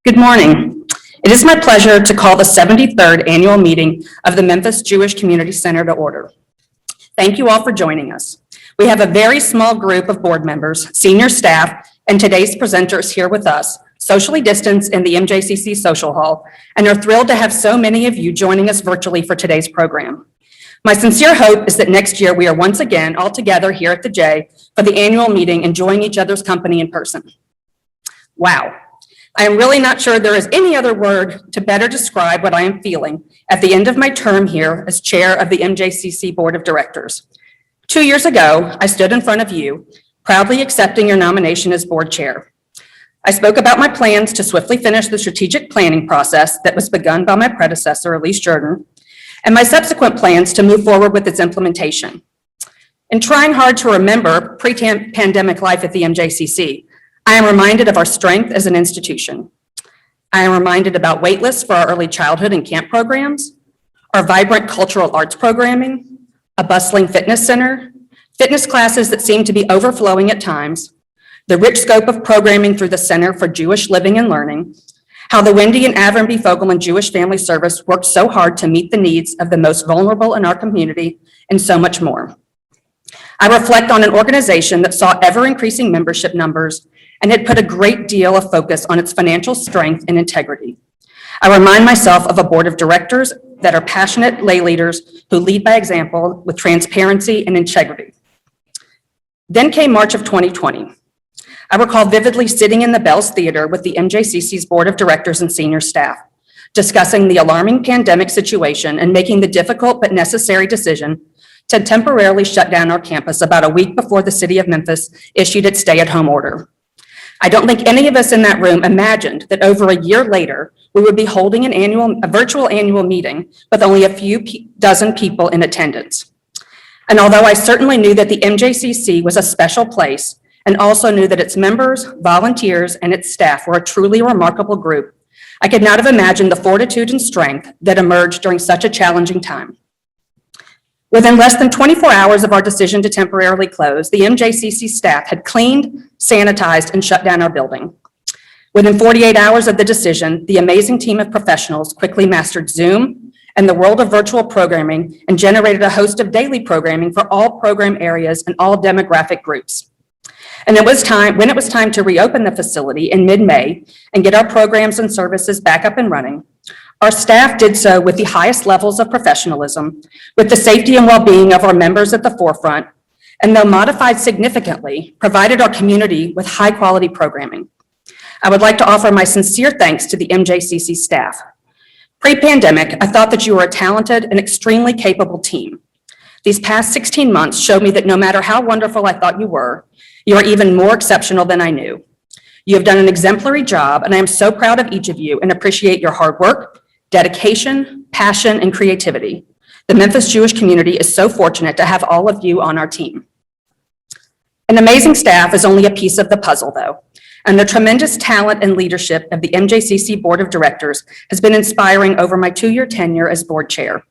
Good morning. It is my pleasure to call the 73rd annual meeting of the Memphis Jewish Community Center to order. Thank you all for joining us. We have a very small group of board members, senior staff, and today's presenters here with us, socially distanced in the MJCC Social Hall, and are thrilled to have so many of you joining us virtually for today's program. My sincere hope is that next year we are once again all together here at the J for the annual meeting, enjoying each other's company in person. Wow. I am really not sure there is any other word to better describe what I am feeling at the end of my term here as chair of the MJCC Board of Directors. 2 years ago, I stood in front of you, proudly accepting your nomination as board chair. I spoke about my plans to swiftly finish the strategic planning process that was begun by my predecessor, Elise Jordan, and my subsequent plans to move forward with its implementation. In trying hard to remember pre-pandemic life at the MJCC, I am reminded of our strength as an institution. I am reminded about waitlists for our early childhood and camp programs, our vibrant cultural arts programming, a bustling fitness center, fitness classes that seem to be overflowing at times, the rich scope of programming through the Center for Jewish Living and Learning, how the Wendy and Avram B. Fogelman Jewish Family Service worked so hard to meet the needs of the most vulnerable in our community, and so much more. I reflect on an organization that saw ever-increasing membership numbers and had put a great deal of focus on its financial strength and integrity. I remind myself of a board of directors that are passionate lay leaders who lead by example with transparency and integrity. Then came March of 2020. I recall vividly sitting in the Bells Theater with the MJCC's board of directors and senior staff, discussing the alarming pandemic situation and making the difficult but necessary decision to temporarily shut down our campus about a week before the city of Memphis issued its stay-at-home order. I don't think any of us in that room imagined that over a year later, we would be holding a virtual annual meeting with only a few dozen people in attendance. And although I certainly knew that the MJCC was a special place and also knew that its members, volunteers, and its staff were a truly remarkable group, I could not have imagined the fortitude and strength that emerged during such a challenging time. Within less than 24 hours of our decision to temporarily close, the MJCC staff had cleaned, sanitized, and shut down our building. Within 48 hours of the decision, the amazing team of professionals quickly mastered Zoom and the world of virtual programming and generated a host of daily programming for all program areas and all demographic groups. And when it was time to reopen the facility in mid-May and get our programs and services back up and running, our staff did so with the highest levels of professionalism, with the safety and well-being of our members at the forefront, and though modified significantly, provided our community with high-quality programming. I would like to offer my sincere thanks to the MJCC staff. Pre-pandemic, I thought that you were a talented and extremely capable team. These past 16 months showed me that no matter how wonderful I thought you are even more exceptional than I knew. You have done an exemplary job, and I am so proud of each of you and appreciate your hard work, dedication, passion, and creativity. The Memphis Jewish community is so fortunate to have all of you on our team. An amazing staff is only a piece of the puzzle, though, and the tremendous talent and leadership of the MJCC Board of Directors has been inspiring over my 2-year tenure as board chair.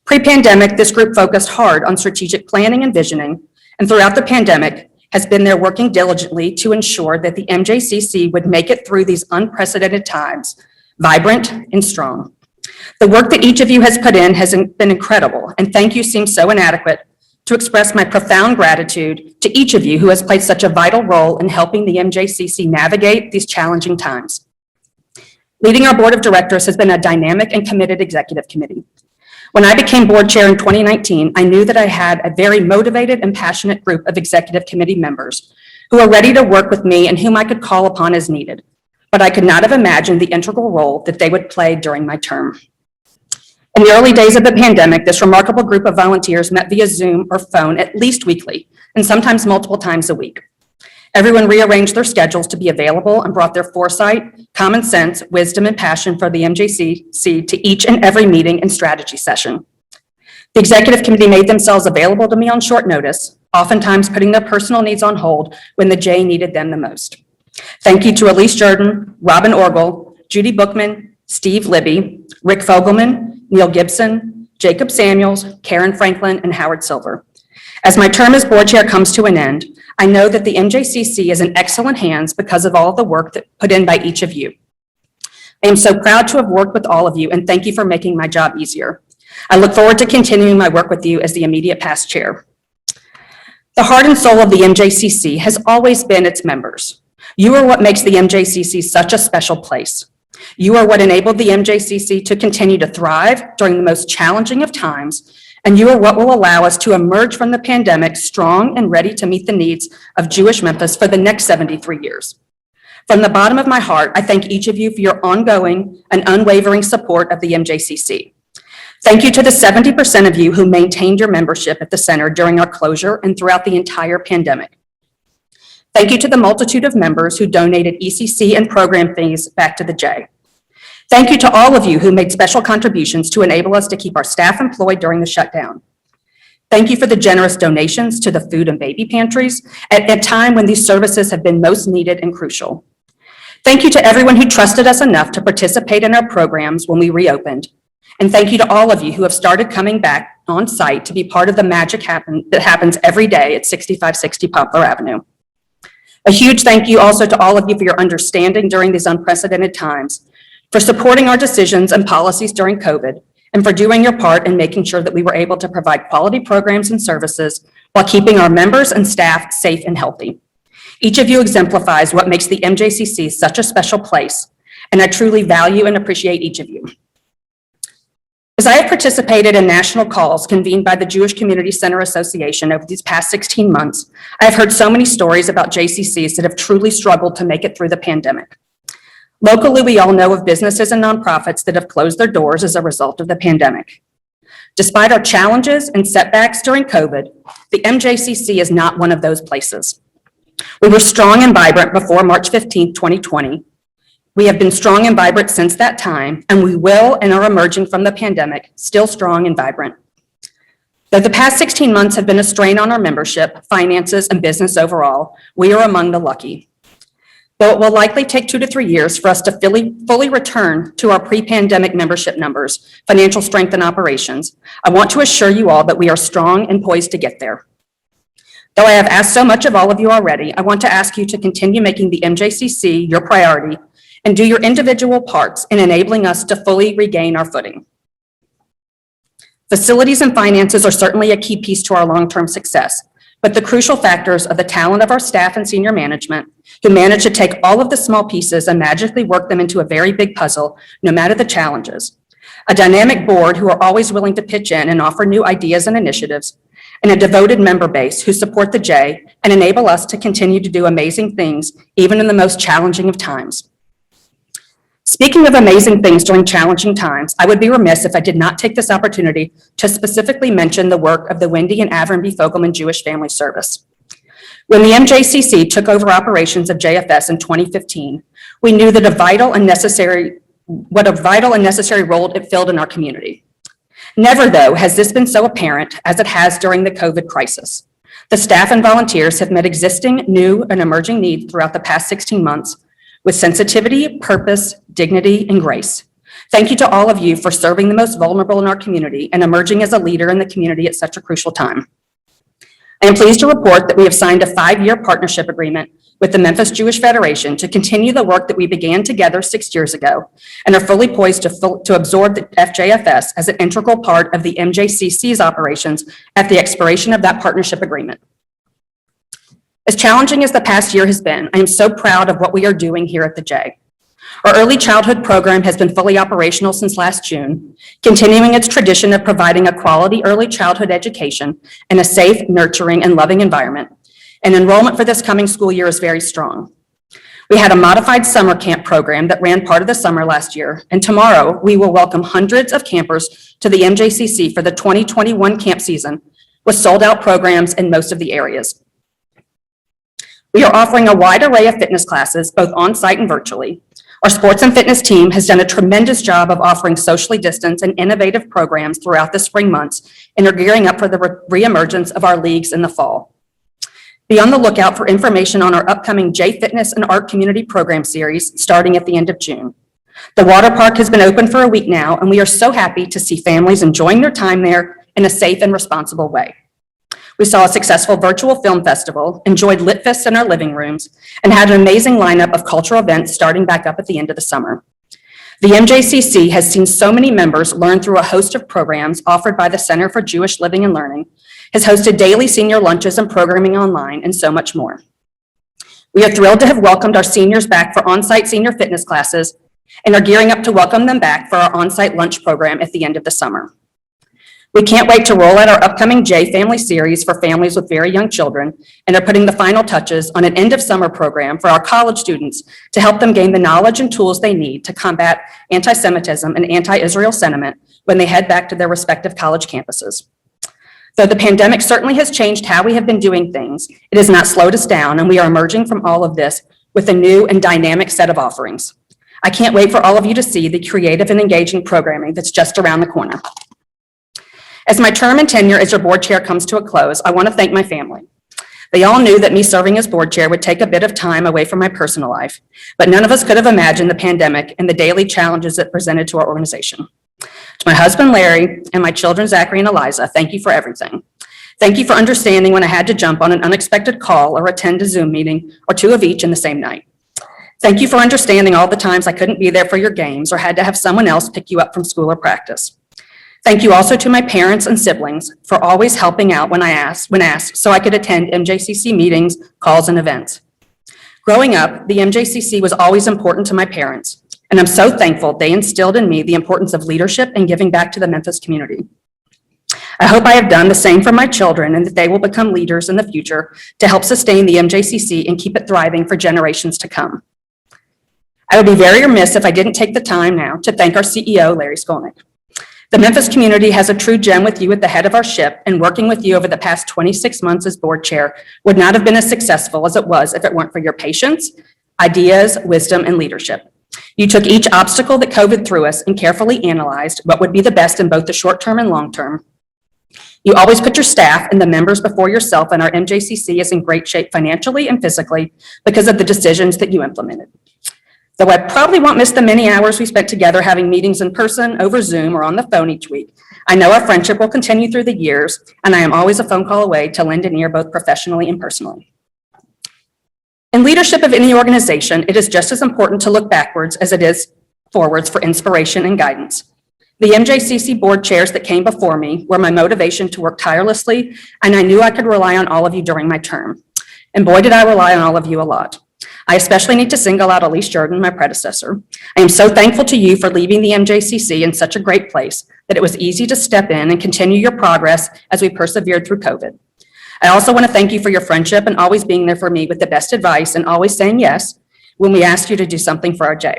Pre-pandemic, this group focused hard on strategic planning and visioning, and throughout the pandemic, has been there working diligently to ensure that the MJCC would make it through these unprecedented times, vibrant and strong. The work that each of you has put in has been incredible, and thank you seems so inadequate to express my profound gratitude to each of you who has played such a vital role in helping the MJCC navigate these challenging times. Leading our board of directors has been a dynamic and committed executive committee. When I became board chair in 2019, I knew that I had a very motivated and passionate group of executive committee members who were ready to work with me and whom I could call upon as needed. But I could not have imagined the integral role that they would play during my term. In the early days of the pandemic, this remarkable group of volunteers met via Zoom or phone at least weekly, and sometimes multiple times a week. Everyone rearranged their schedules to be available and brought their foresight, common sense, wisdom, and passion for the MJCC to each and every meeting and strategy session. The executive committee made themselves available to me on short notice, oftentimes putting their personal needs on hold when the J needed them the most. Thank you to Elise Jordan, Robin Orgel, Judy Bookman, Steve Libby, Rick Fogelman, Neil Gibson, Jacob Samuels, Karen Franklin, and Howard Silver. As my term as board chair comes to an end, I know that the MJCC is in excellent hands because of all the work that put in by each of you. I am so proud to have worked with all of you, and thank you for making my job easier. I look forward to continuing my work with you as the immediate past chair. The heart and soul of the MJCC has always been its members. You are what makes the MJCC such a special place. You are what enabled the MJCC to continue to thrive during the most challenging of times, and you are what will allow us to emerge from the pandemic strong and ready to meet the needs of Jewish Memphis for the next 73 years. From the bottom of my heart, I thank each of you for your ongoing and unwavering support of the MJCC. Thank you to the 70% of you who maintained your membership at the center during our closure and throughout the entire pandemic. Thank you to the multitude of members who donated ECC and program fees back to the J. Thank you to all of you who made special contributions to enable us to keep our staff employed during the shutdown. Thank you for the generous donations to the food and baby pantries at a time when these services have been most needed and crucial. Thank you to everyone who trusted us enough to participate in our programs when we reopened. And thank you to all of you who have started coming back on site to be part of the magic that happens every day at 6560 Poplar Avenue. A huge thank you also to all of you for your understanding during these unprecedented times, for supporting our decisions and policies during COVID, and for doing your part in making sure that we were able to provide quality programs and services while keeping our members and staff safe and healthy. Each of you exemplifies what makes the MJCC such a special place, and I truly value and appreciate each of you. As I have participated in national calls convened by the Jewish Community Center Association over these past 16 months, I have heard so many stories about JCCs that have truly struggled to make it through the pandemic. Locally, we all know of businesses and nonprofits that have closed their doors as a result of the pandemic. Despite our challenges and setbacks during COVID, the MJCC is not one of those places. We were strong and vibrant before March 15, 2020. We have been strong and vibrant since that time, and we will and are emerging from the pandemic still strong and vibrant. Though the past 16 months have been a strain on our membership, finances, and business overall, we are among the lucky. Though it will likely take 2 to 3 years for us to fully return to our pre-pandemic membership numbers, financial strength, and operations, I want to assure you all that we are strong and poised to get there. Though I have asked so much of all of you already, I want to ask you to continue making the MJCC your priority and do your individual parts in enabling us to fully regain our footing. Facilities and finances are certainly a key piece to our long-term success, but the crucial factors are the talent of our staff and senior management, who manage to take all of the small pieces and magically work them into a very big puzzle, no matter the challenges. A dynamic board who are always willing to pitch in and offer new ideas and initiatives, and a devoted member base who support the J and enable us to continue to do amazing things, even in the most challenging of times. Speaking of amazing things during challenging times, I would be remiss if I did not take this opportunity to specifically mention the work of the Wendy and Avram B. Fogelman Jewish Family Service. When the MJCC took over operations of JFS in 2015, we knew that what a vital and necessary role it filled in our community. Never, though, has this been so apparent as it has during the COVID crisis. The staff and volunteers have met existing, new, and emerging needs throughout the past 16 months with sensitivity, purpose, dignity, and grace. Thank you to all of you for serving the most vulnerable in our community and emerging as a leader in the community at such a crucial time. I am pleased to report that we have signed a 5-year partnership agreement with the Memphis Jewish Federation to continue the work that we began together 6 years ago and are fully poised to absorb the FJFS as an integral part of the MJCC's operations at the expiration of that partnership agreement. As challenging as the past year has been, I am so proud of what we are doing here at the J. Our early childhood program has been fully operational since last June, continuing its tradition of providing a quality early childhood education in a safe, nurturing, and loving environment. And enrollment for this coming school year is very strong. We had a modified summer camp program that ran part of the summer last year, and tomorrow we will welcome hundreds of campers to the MJCC for the 2021 camp season with sold-out programs in most of the areas. We are offering a wide array of fitness classes, both on-site and virtually. Our sports and fitness team has done a tremendous job of offering socially distanced and innovative programs throughout the spring months and are gearing up for the reemergence of our leagues in the fall. Be on the lookout for information on our upcoming J Fitness and Art Community Program Series starting at the end of June. The water park has been open for a week now, and we are so happy to see families enjoying their time there in a safe and responsible way. We saw a successful virtual film festival, enjoyed lit fests in our living rooms, and had an amazing lineup of cultural events starting back up at the end of the summer. The MJCC has seen so many members learn through a host of programs offered by the Center for Jewish Living and Learning, has hosted daily senior lunches and programming online, and so much more. We are thrilled to have welcomed our seniors back for on-site senior fitness classes and are gearing up to welcome them back for our on-site lunch program at the end of the summer. We can't wait to roll out our upcoming J Family series for families with very young children and are putting the final touches on an end of summer program for our college students to help them gain the knowledge and tools they need to combat anti-Semitism and anti-Israel sentiment when they head back to their respective college campuses. Though the pandemic certainly has changed how we have been doing things, it has not slowed us down, and we are emerging from all of this with a new and dynamic set of offerings. I can't wait for all of you to see the creative and engaging programming that's just around the corner. As my term and tenure as your board chair comes to a close, I want to thank my family. They all knew that me serving as board chair would take a bit of time away from my personal life, but none of us could have imagined the pandemic and the daily challenges it presented to our organization. To my husband, Larry, and my children, Zachary and Eliza, thank you for everything. Thank you for understanding when I had to jump on an unexpected call or attend a Zoom meeting or two of each in the same night. Thank you for understanding all the times I couldn't be there for your games or had to have someone else pick you up from school or practice. Thank you also to my parents and siblings for always helping out when asked so I could attend MJCC meetings, calls, and events. Growing up, the MJCC was always important to my parents, and I'm so thankful they instilled in me the importance of leadership and giving back to the Memphis community. I hope I have done the same for my children and that they will become leaders in the future to help sustain the MJCC and keep it thriving for generations to come. I would be very remiss if I didn't take the time now to thank our CEO, Larry Skolnick. The Memphis community has a true gem with you at the head of our ship, and working with you over the past 26 months as board chair would not have been as successful as it was if it weren't for your patience, ideas, wisdom, and leadership. You took each obstacle that COVID threw us and carefully analyzed what would be the best in both the short term and long term. You always put your staff and the members before yourself, and our MJCC is in great shape financially and physically because of the decisions that you implemented. Though I probably won't miss the many hours we spent together having meetings in person, over Zoom, or on the phone each week, I know our friendship will continue through the years, and I am always a phone call away to lend an ear both professionally and personally. In leadership of any organization, it is just as important to look backwards as it is forwards for inspiration and guidance. The MJCC board chairs that came before me were my motivation to work tirelessly, and I knew I could rely on all of you during my term. And boy, did I rely on all of you a lot. I especially need to single out Elise Jordan, my predecessor. I am so thankful to you for leaving the MJCC in such a great place that it was easy to step in and continue your progress as we persevered through COVID. I also want to thank you for your friendship and always being there for me with the best advice and always saying yes when we asked you to do something for our J.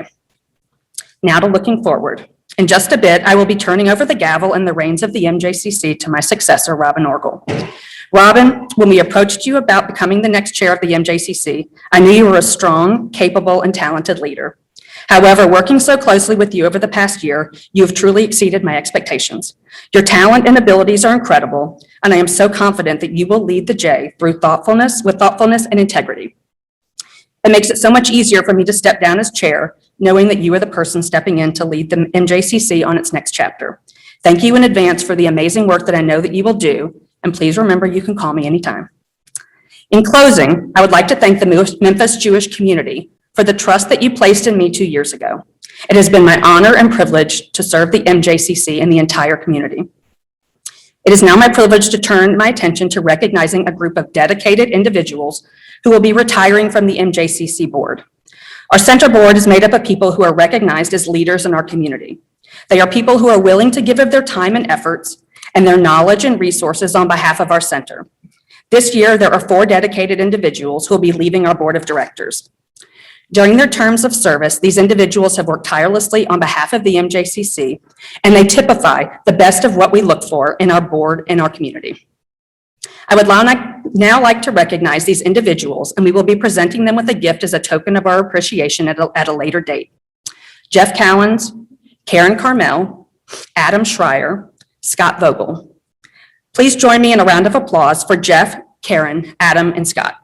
Now to looking forward. In just a bit, I will be turning over the gavel and the reins of the MJCC to my successor, Robin Orgel. Robin, when we approached you about becoming the next chair of the MJCC, I knew you were a strong, capable, and talented leader. However, working so closely with you over the past year, you have truly exceeded my expectations. Your talent and abilities are incredible, and I am so confident that you will lead the J with thoughtfulness and integrity. It makes it so much easier for me to step down as chair, knowing that you are the person stepping in to lead the MJCC on its next chapter. Thank you in advance for the amazing work that I know that you will do, and please remember you can call me anytime. In closing, I would like to thank the Memphis Jewish community for the trust that you placed in me 2 years ago. It has been my honor and privilege to serve the MJCC and the entire community. It is now my privilege to turn my attention to recognizing a group of dedicated individuals who will be retiring from the MJCC board. Our center board is made up of people who are recognized as leaders in our community. They are people who are willing to give of their time and efforts and their knowledge and resources on behalf of our center. This year, there are 4 dedicated individuals who will be leaving our board of directors. During their terms of service, these individuals have worked tirelessly on behalf of the MJCC, and they typify the best of what we look for in our board and our community. I would now like to recognize these individuals, and we will be presenting them with a gift as a token of our appreciation at a later date. Jeff Cowens, Karen Carmel, Adam Schreier, Scott Vogel. Please join me in a round of applause for Jeff, Karen, Adam, and Scott.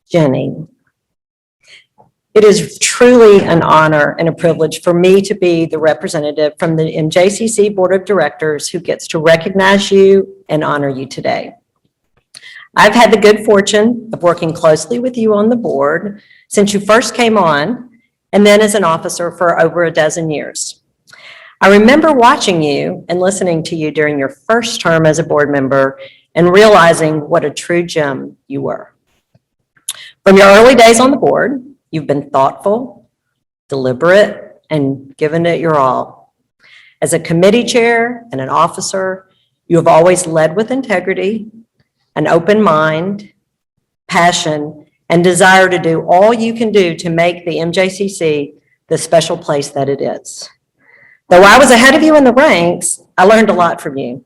Jenny. It is truly an honor and a privilege for me to be the representative from the MJCC Board of Directors who gets to recognize you and honor you today. I've had the good fortune of working closely with you on the board since you first came on, and then as an officer for over a dozen years. I remember watching you and listening to you during your first term as a board member and realizing what a true gem you were. From your early days on the board, you've been thoughtful, deliberate, and given it your all. As a committee chair and an officer, you have always led with integrity, an open mind, passion, and desire to do all you can do to make the MJCC the special place that it is. Though I was ahead of you in the ranks, I learned a lot from you.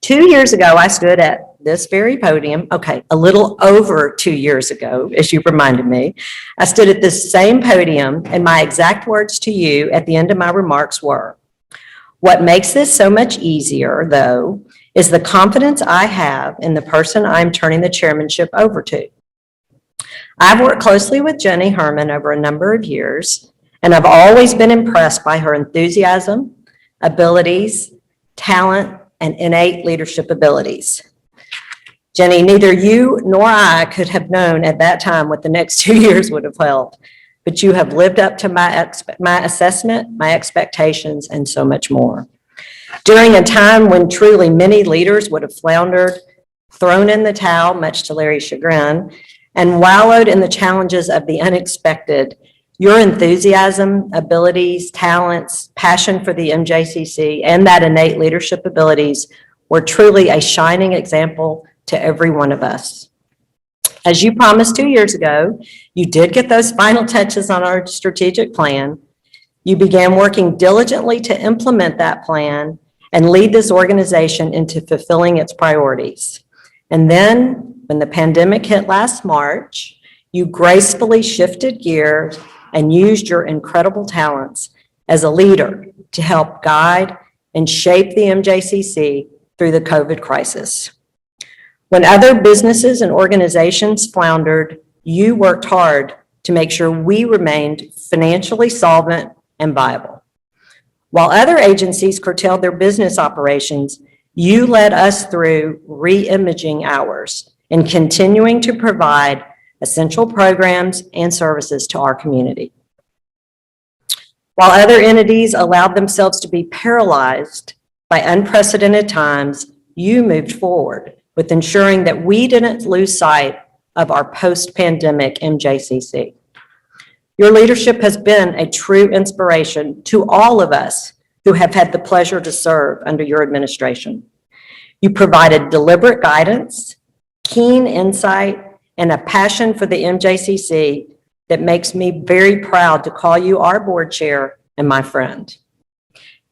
2 years ago, I stood at this very podium, a little over 2 years ago, as you reminded me. I stood at this same podium, and my exact words to you at the end of my remarks were, "What makes this so much easier, though, is the confidence I have in the person I'm turning the chairmanship over to." I've worked closely with Jenny Herman over a number of years, and I've always been impressed by her enthusiasm, abilities, talent, and innate leadership abilities. Jenny, neither you nor I could have known at that time what the next 2 years would have held, but you have lived up to my assessment, my expectations, and so much more. During a time when truly many leaders would have floundered, thrown in the towel, much to Larry's chagrin, and wallowed in the challenges of the unexpected, your enthusiasm, abilities, talents, passion for the MJCC, and that innate leadership abilities were truly a shining example to every one of us. As you promised 2 years ago, you did get those final touches on our strategic plan. You began working diligently to implement that plan and lead this organization into fulfilling its priorities. And then, when the pandemic hit last March, you gracefully shifted gears and used your incredible talents as a leader to help guide and shape the MJCC through the COVID crisis. When other businesses and organizations floundered, you worked hard to make sure we remained financially solvent and viable. While other agencies curtailed their business operations, you led us through re-imaging hours and continuing to provide essential programs and services to our community. While other entities allowed themselves to be paralyzed by unprecedented times, you moved forward with ensuring that we didn't lose sight of our post-pandemic MJCC. Your leadership has been a true inspiration to all of us who have had the pleasure to serve under your administration. You provided deliberate guidance, keen insight, and a passion for the MJCC that makes me very proud to call you our board chair and my friend.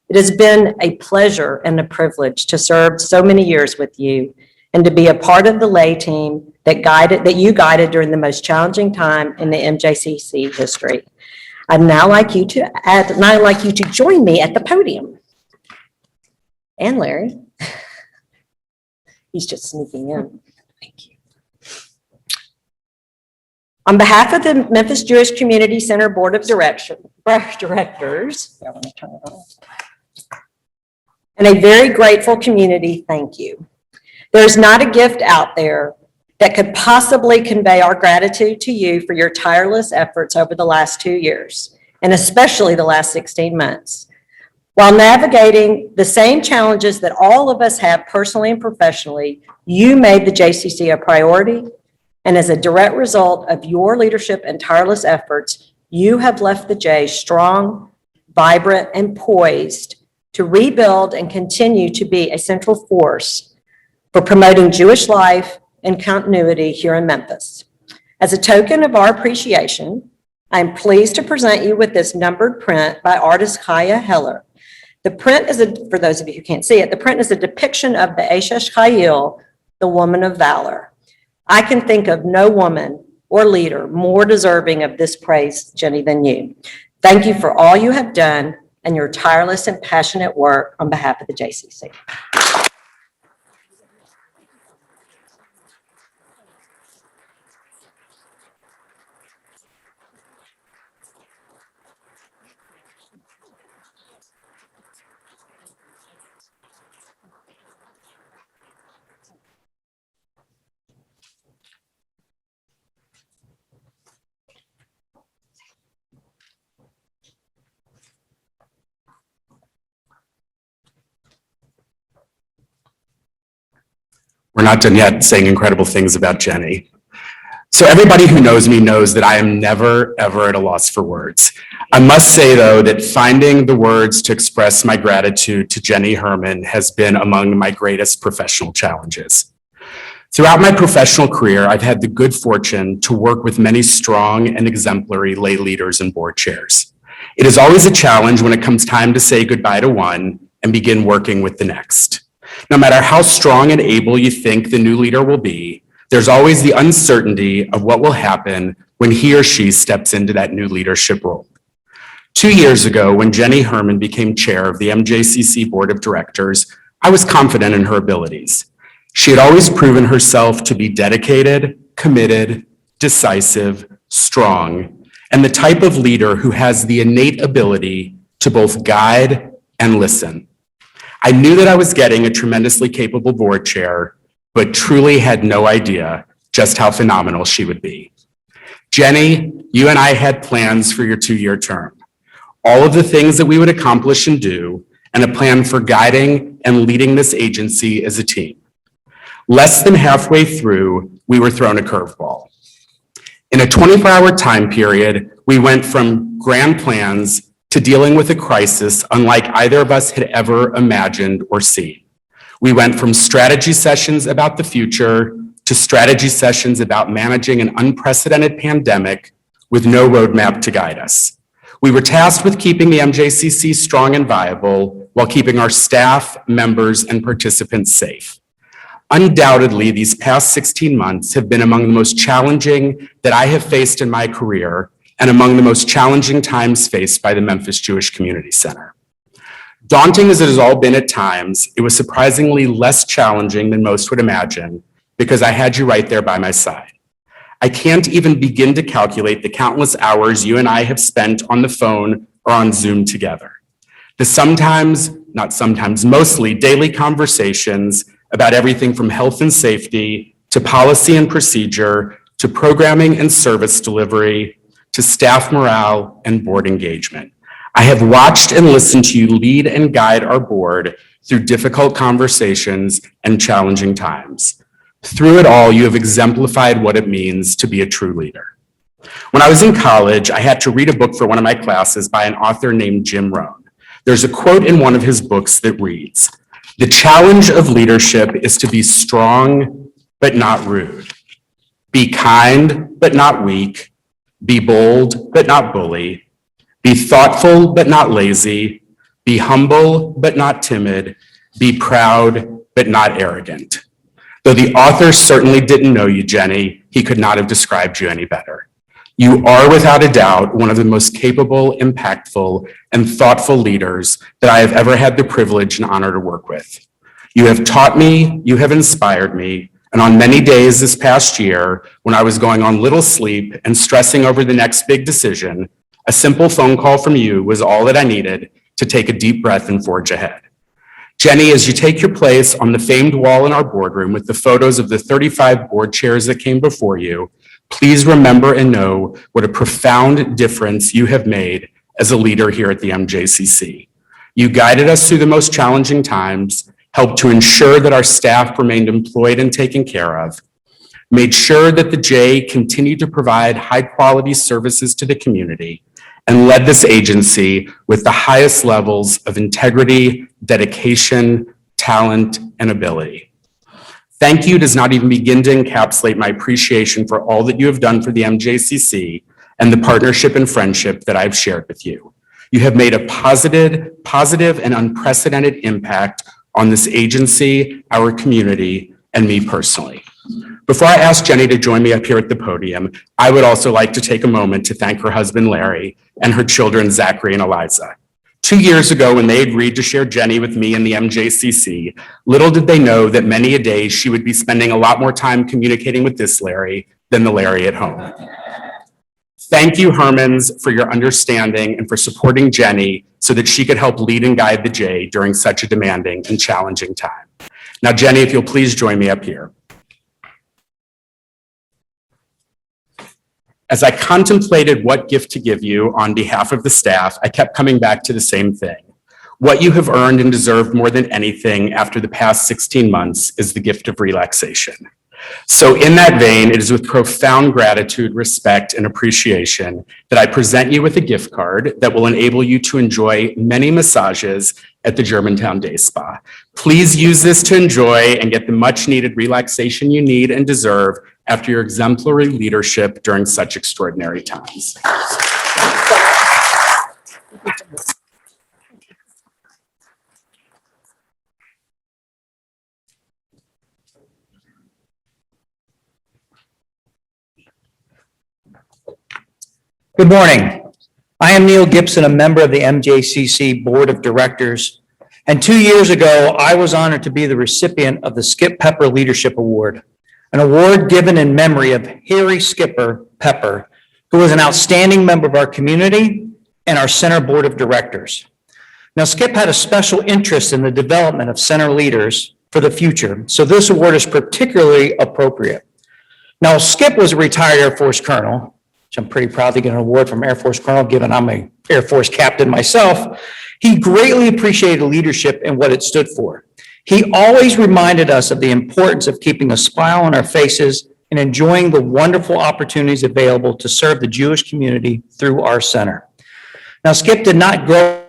It has been a pleasure and a privilege to serve so many years with you and to be a part of the lay team that you guided during the most challenging time in the MJCC history. I'd now like you to join me at the podium. And Larry. He's just sneaking in. Thank you. On behalf of the Memphis Jewish Community Center Board of Directors, and a very grateful community, thank you. There's not a gift out there that could possibly convey our gratitude to you for your tireless efforts over the last 2 years, and especially the last 16 months. While navigating the same challenges that all of us have personally and professionally, you made the JCC a priority, and as a direct result of your leadership and tireless efforts, you have left the J strong, vibrant, and poised to rebuild and continue to be a central force for promoting Jewish life and continuity here in Memphis. As a token of our appreciation, I'm pleased to present you with this numbered print by artist Chaya Heller. The print is, for those of you who can't see it, the print is a depiction of the Eshesh Chayil, the woman of valor. I can think of no woman or leader more deserving of this praise, Jenny, than you. Thank you for all you have done and your tireless and passionate work on behalf of the JCC. We're not done yet saying incredible things about Jenny. So everybody who knows me knows that I am never, ever at a loss for words. I must say, though, that finding the words to express my gratitude to Jenny Herman has been among my greatest professional challenges. Throughout my professional career, I've had the good fortune to work with many strong and exemplary lay leaders and board chairs. It is always a challenge when it comes time to say goodbye to one and begin working with the next. No matter how strong and able you think the new leader will be, there's always the uncertainty of what will happen when he or she steps into that new leadership role. 2 years ago, when Jenny Herman became chair of the MJCC Board of Directors, I was confident in her abilities. She had always proven herself to be dedicated, committed, decisive, strong, and the type of leader who has the innate ability to both guide and listen. I knew that I was getting a tremendously capable board chair, but truly had no idea just how phenomenal she would be. Jenny, you and I had plans for your 2-year term, all of the things that we would accomplish and do, and a plan for guiding and leading this agency as a team. Less than halfway through, we were thrown a curveball. In a 24-hour time period, we went from grand plans to dealing with a crisis unlike either of us had ever imagined or seen. We went from strategy sessions about the future to strategy sessions about managing an unprecedented pandemic with no roadmap to guide us. We were tasked with keeping the MJCC strong and viable while keeping our staff, members, and participants safe. Undoubtedly, these past 16 months have been among the most challenging that I have faced in my career and among the most challenging times faced by the Memphis Jewish Community Center. Daunting as it has all been at times, it was surprisingly less challenging than most would imagine because I had you right there by my side. I can't even begin to calculate the countless hours you and I have spent on the phone or on Zoom together. The mostly daily conversations about everything from health and safety to policy and procedure to programming and service delivery to staff morale and board engagement. I have watched and listened to you lead and guide our board through difficult conversations and challenging times. Through it all, you have exemplified what it means to be a true leader. When I was in college, I had to read a book for one of my classes by an author named Jim Rohn. There's a quote in one of his books that reads, "The challenge of leadership is to be strong, but not rude. Be kind, but not weak. Be bold, but not bully. Be thoughtful, but not lazy. Be humble, but not timid. Be proud, but not arrogant." Though the author certainly didn't know you, Jenny, he could not have described you any better. You are, without a doubt, one of the most capable, impactful, and thoughtful leaders that I have ever had the privilege and honor to work with. You have taught me, you have inspired me, and on many days this past year, when I was going on little sleep and stressing over the next big decision, a simple phone call from you was all that I needed to take a deep breath and forge ahead. Jenny, as you take your place on the famed wall in our boardroom with the photos of the 35 board chairs that came before you, please remember and know what a profound difference you have made as a leader here at the MJCC. You guided us through the most challenging times, helped to ensure that our staff remained employed and taken care of, made sure that the J continued to provide high-quality services to the community, and led this agency with the highest levels of integrity, dedication, talent, and ability. Thank you does not even begin to encapsulate my appreciation for all that you have done for the MJCC and the partnership and friendship that I've shared with you. You have made a positive and unprecedented impact on this agency, our community, and me personally. Before I ask Jenny to join me up here at the podium, I would also like to take a moment to thank her husband, Larry, and her children, Zachary and Eliza. 2 years ago, when they agreed to share Jenny with me in the MJCC, little did they know that many a day she would be spending a lot more time communicating with this Larry than the Larry at home. Thank you, Hermans, for your understanding and for supporting Jenny so that she could help lead and guide the J during such a demanding and challenging time. Now, Jenny, if you'll please join me up here. As I contemplated what gift to give you on behalf of the staff, I kept coming back to the same thing. What you have earned and deserved more than anything after the past 16 months is the gift of relaxation. So in that vein, it is with profound gratitude, respect, and appreciation that I present you with a gift card that will enable you to enjoy many massages at the Germantown Day Spa. Please use this to enjoy and get the much-needed relaxation you need and deserve after your exemplary leadership during such extraordinary times. Good morning. I am Neil Gibson, a member of the MJCC Board of Directors. And 2 years ago, I was honored to be the recipient of the Skip Pepper Leadership Award, an award given in memory of Harry Skipper Pepper, who was an outstanding member of our community and our center board of directors. Now, Skip had a special interest in the development of center leaders for the future, so this award is particularly appropriate. Now, Skip was a retired Air Force colonel, which I'm pretty proud to get an award from Air Force colonel, given I'm an Air Force captain myself. He greatly appreciated leadership and what it stood for. He always reminded us of the importance of keeping a smile on our faces and enjoying the wonderful opportunities available to serve the Jewish community through our center. Now, Skip did not grow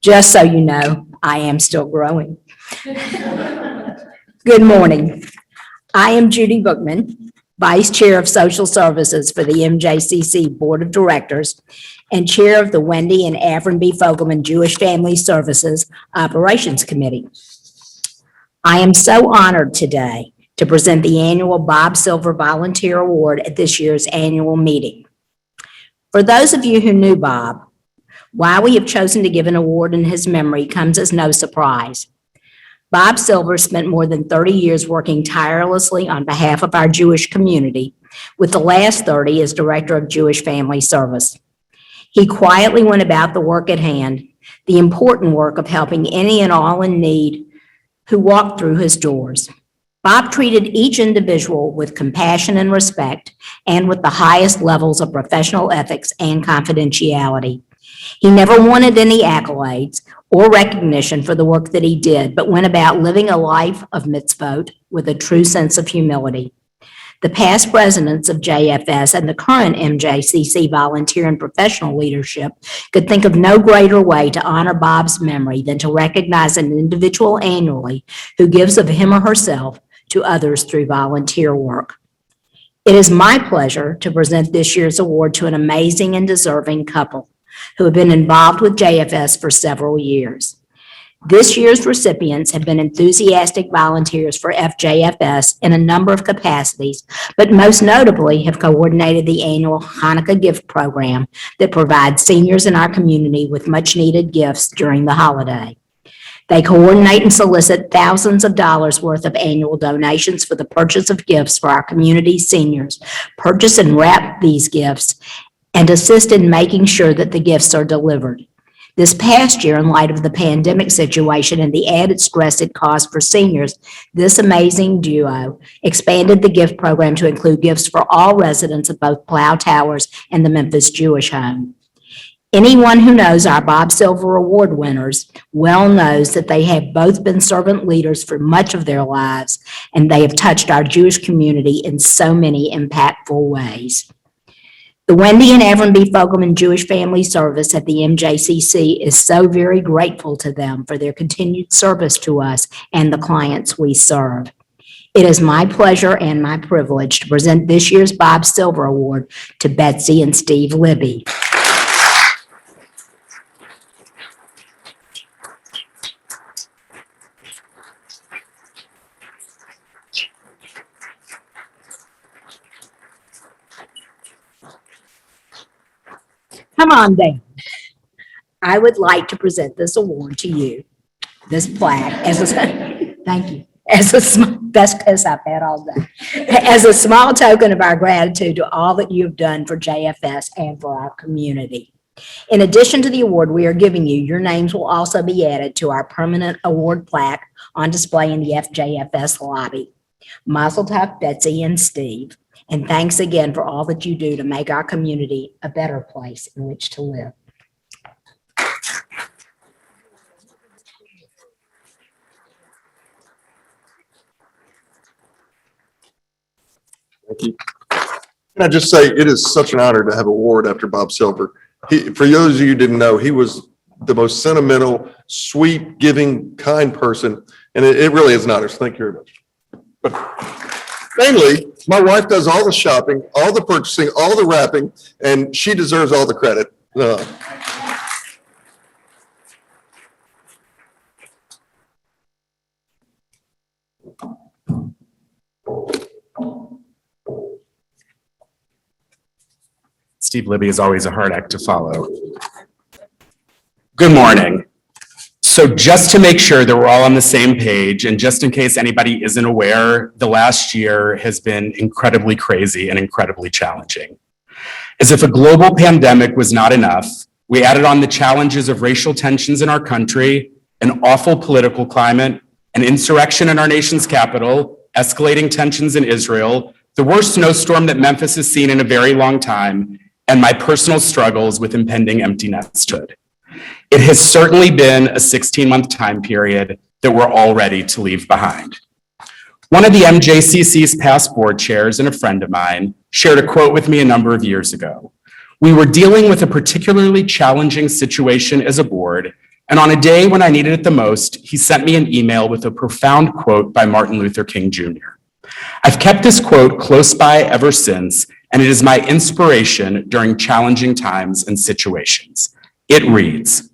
Just so you know, I am still growing. Good morning. I am Judy Bookman, Vice Chair of Social Services for the MJCC Board of Directors and Chair of the Wendy and Avron B. Fogelman Jewish Family Services Operations Committee. I am so honored today to present the annual Bob Silver Volunteer Award at this year's annual meeting. For those of you who knew Bob, why we have chosen to give an award in his memory comes as no surprise. Bob Silver spent more than 30 years working tirelessly on behalf of our Jewish community, with the last 30 as Director of Jewish Family Service. He quietly went about the work at hand, the important work of helping any and all in need who walked through his doors. Bob treated each individual with compassion and respect, and with the highest levels of professional ethics and confidentiality. He never wanted any accolades or recognition for the work that he did, but went about living a life of mitzvot with a true sense of humility. The past presidents of JFS and the current MJCC volunteer and professional leadership could think of no greater way to honor Bob's memory than to recognize an individual annually who gives of him or herself to others through volunteer work. It is my pleasure to present this year's award to an amazing and deserving couple who have been involved with JFS for several years. This year's recipients have been enthusiastic volunteers for FJFS in a number of capacities, but most notably have coordinated the annual Hanukkah gift program that provides seniors in our community with much-needed gifts during the holiday. They coordinate and solicit thousands of dollars worth of annual donations for the purchase of gifts for our community seniors, purchase and wrap these gifts, and assist in making sure that the gifts are delivered. This past year, in light of the pandemic situation and the added stress it caused for seniors, this amazing duo expanded the gift program to include gifts for all residents of both Plow Towers and the Memphis Jewish Home. Anyone who knows our Bob Silver Award winners well knows that they have both been servant leaders for much of their lives, and they have touched our Jewish community in so many impactful ways. The Wendy and Avron B. Fogelman Jewish Family Service at the MJCC is so very grateful to them for their continued service to us and the clients we serve. It is my pleasure and my privilege to present this year's Bob Silver Award to Betsy and Steve Libby. Come on down. I would like to present this award to you, this plaque, thank you, best piss I've had all day, as a small token of our gratitude to all that you have done for JFS and for our community. In addition to the award we are giving you, your names will also be added to our permanent award plaque on display in the FJFS lobby. Mazel tov, Betsy and Steve. And thanks again for all that you do to make our community a better place in which to live. Thank you. Can I just say, it is such an honor to have an award after Bob Silver. For those of you who didn't know, he was the most sentimental, sweet, giving, kind person. And it really is an honor. So thank you very much. But mainly, my wife does all the shopping, all the purchasing, all the wrapping, and she deserves all the credit. Steve Libby is always a hard act to follow. Good morning. So just to make sure that we're all on the same page, and just in case anybody isn't aware, the last year has been incredibly crazy and incredibly challenging. As if a global pandemic was not enough, we added on the challenges of racial tensions in our country, an awful political climate, an insurrection in our nation's capital, escalating tensions in Israel, the worst snowstorm that Memphis has seen in a very long time, and my personal struggles with impending empty nesthood. It has certainly been a 16-month time period that we're all ready to leave behind. One of the MJCC's past board chairs and a friend of mine shared a quote with me a number of years ago. We were dealing with a particularly challenging situation as a board, and on a day when I needed it the most, he sent me an email with a profound quote by Martin Luther King Jr. I've kept this quote close by ever since, and it is my inspiration during challenging times and situations. It reads,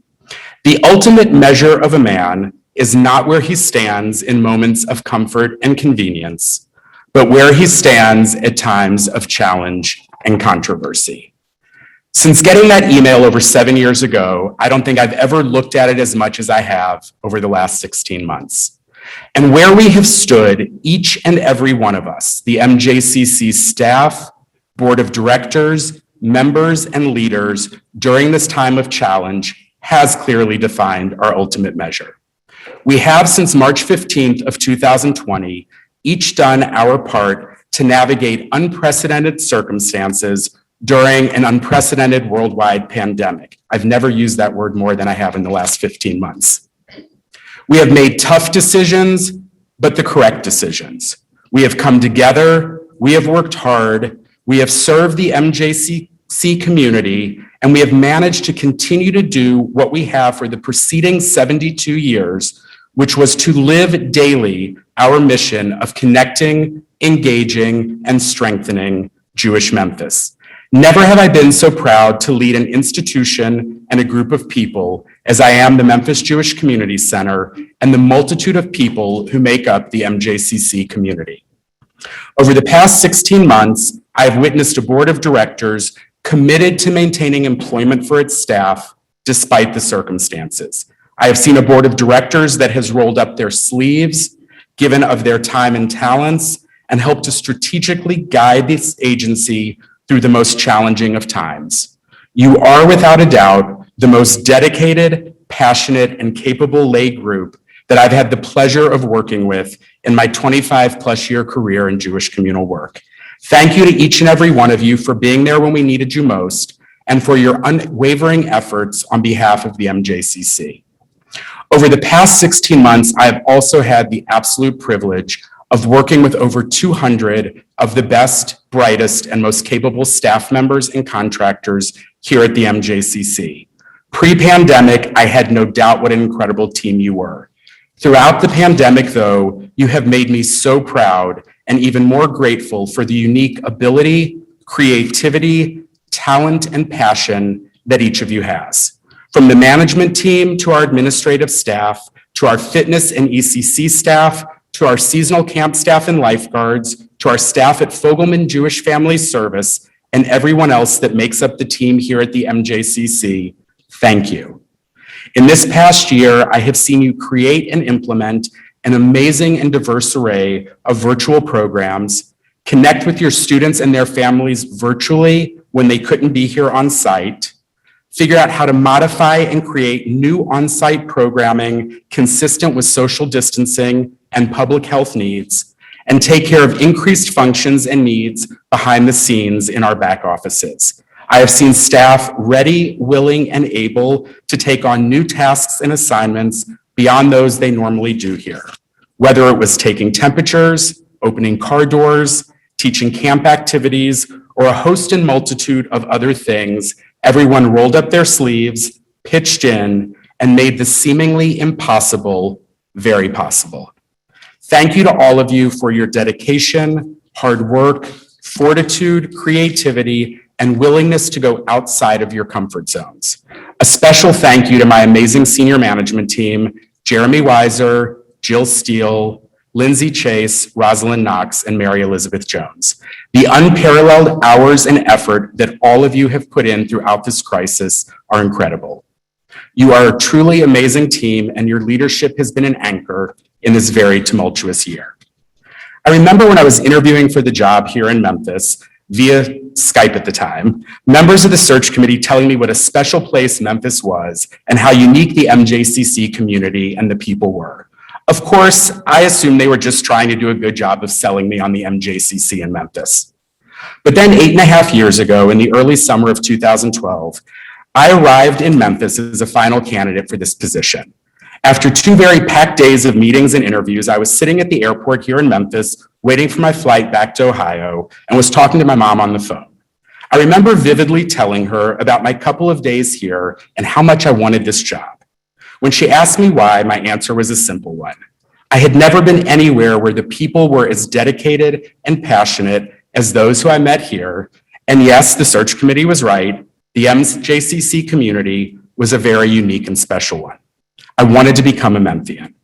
"The ultimate measure of a man is not where he stands in moments of comfort and convenience, but where he stands at times of challenge and controversy." Since getting that email over 7 years ago, I don't think I've ever looked at it as much as I have over the last 16 months. And where we have stood, each and every one of us, the MJCC staff, board of directors, members, and leaders during this time of challenge has clearly defined our ultimate measure. We have, since March 15th of 2020, each done our part to navigate unprecedented circumstances during an unprecedented worldwide pandemic. I've never used that word more than I have in the last 15 months. We have made tough decisions, but the correct decisions. We have come together, we have worked hard, we have served the MJCC community, and we have managed to continue to do what we have for the preceding 72 years, which was to live daily our mission of connecting, engaging, and strengthening Jewish Memphis. Never have I been so proud to lead an institution and a group of people as I am the Memphis Jewish Community Center and the multitude of people who make up the MJCC community. Over the past 16 months, I have witnessed a board of directors committed to maintaining employment for its staff despite the circumstances. I have seen a board of directors that has rolled up their sleeves, given of their time and talents, and helped to strategically guide this agency through the most challenging of times. You are, without a doubt, the most dedicated, passionate, and capable lay group that I've had the pleasure of working with in my 25-plus year career in Jewish communal work. Thank you to each and every one of you for being there when we needed you most and for your unwavering efforts on behalf of the MJCC. Over the past 16 months, I have also had the absolute privilege of working with over 200 of the best, brightest, and most capable staff members and contractors here at the MJCC. Pre-pandemic, I had no doubt what an incredible team you were. Throughout the pandemic, though, you have made me so proud and even more grateful for the unique ability, creativity, talent, and passion that each of you has. From the management team to our administrative staff, to our fitness and ECC staff, to our seasonal camp staff and lifeguards, to our staff at Fogelman Jewish Family Service, and everyone else that makes up the team here at the MJCC, thank you. In this past year, I have seen you create and implement an amazing and diverse array of virtual programs, connect with your students and their families virtually when they couldn't be here on site, figure out how to modify and create new on-site programming consistent with social distancing and public health needs, and take care of increased functions and needs behind the scenes in our back offices. I have seen staff ready, willing, and able to take on new tasks and assignments beyond those they normally do here. Whether it was taking temperatures, opening car doors, teaching camp activities, or a host and multitude of other things, everyone rolled up their sleeves, pitched in, and made the seemingly impossible very possible. Thank you to all of you for your dedication, hard work, fortitude, creativity, and willingness to go outside of your comfort zones. A special thank you to my amazing senior management team, Jeremy Weiser, Jill Steele, Lindsay Chase, Rosalind Knox, and Mary Elizabeth Jones. The unparalleled hours and effort that all of you have put in throughout this crisis are incredible. You are a truly amazing team, and your leadership has been an anchor in this very tumultuous year. I remember when I was interviewing for the job here in Memphis, via Skype at the time, members of the search committee telling me what a special place Memphis was and how unique the MJCC community and the people were. Of course, I assumed they were just trying to do a good job of selling me on the MJCC in Memphis. But then 8.5 years ago, in the early summer of 2012, I arrived in Memphis as a final candidate for this position. After 2 very packed days of meetings and interviews, I was sitting at the airport here in Memphis, waiting for my flight back to Ohio, and was talking to my mom on the phone. I remember vividly telling her about my couple of days here and how much I wanted this job. When she asked me why, my answer was a simple one. I had never been anywhere where the people were as dedicated and passionate as those who I met here. And yes, the search committee was right. The MJCC community was a very unique and special one. I wanted to become a Memphian.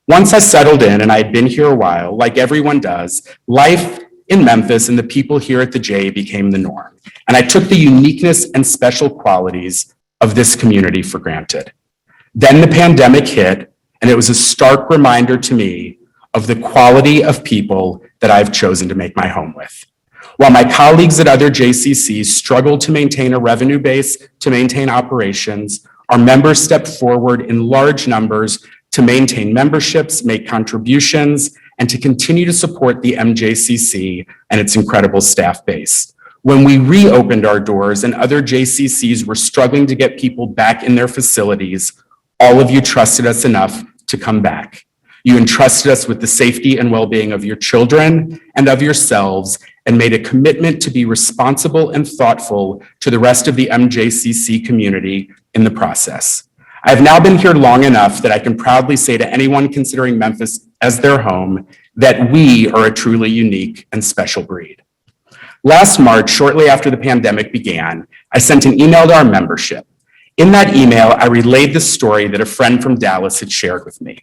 Once I settled in and I had been here a while, like everyone does, life in Memphis and the people here at the J became the norm. And I took the uniqueness and special qualities of this community for granted. Then the pandemic hit, and it was a stark reminder to me of the quality of people that I've chosen to make my home with. While my colleagues at other JCCs struggled to maintain a revenue base to maintain operations, our members stepped forward in large numbers to maintain memberships, make contributions, and to continue to support the MJCC and its incredible staff base. When we reopened our doors and other JCCs were struggling to get people back in their facilities, all of you trusted us enough to come back. You entrusted us with the safety and well-being of your children and of yourselves, and made a commitment to be responsible and thoughtful to the rest of the MJCC community in the process. I have now been here long enough that I can proudly say to anyone considering Memphis as their home that we are a truly unique and special breed. Last March, shortly after the pandemic began, I sent an email to our membership. In that email, I relayed the story that a friend from Dallas had shared with me.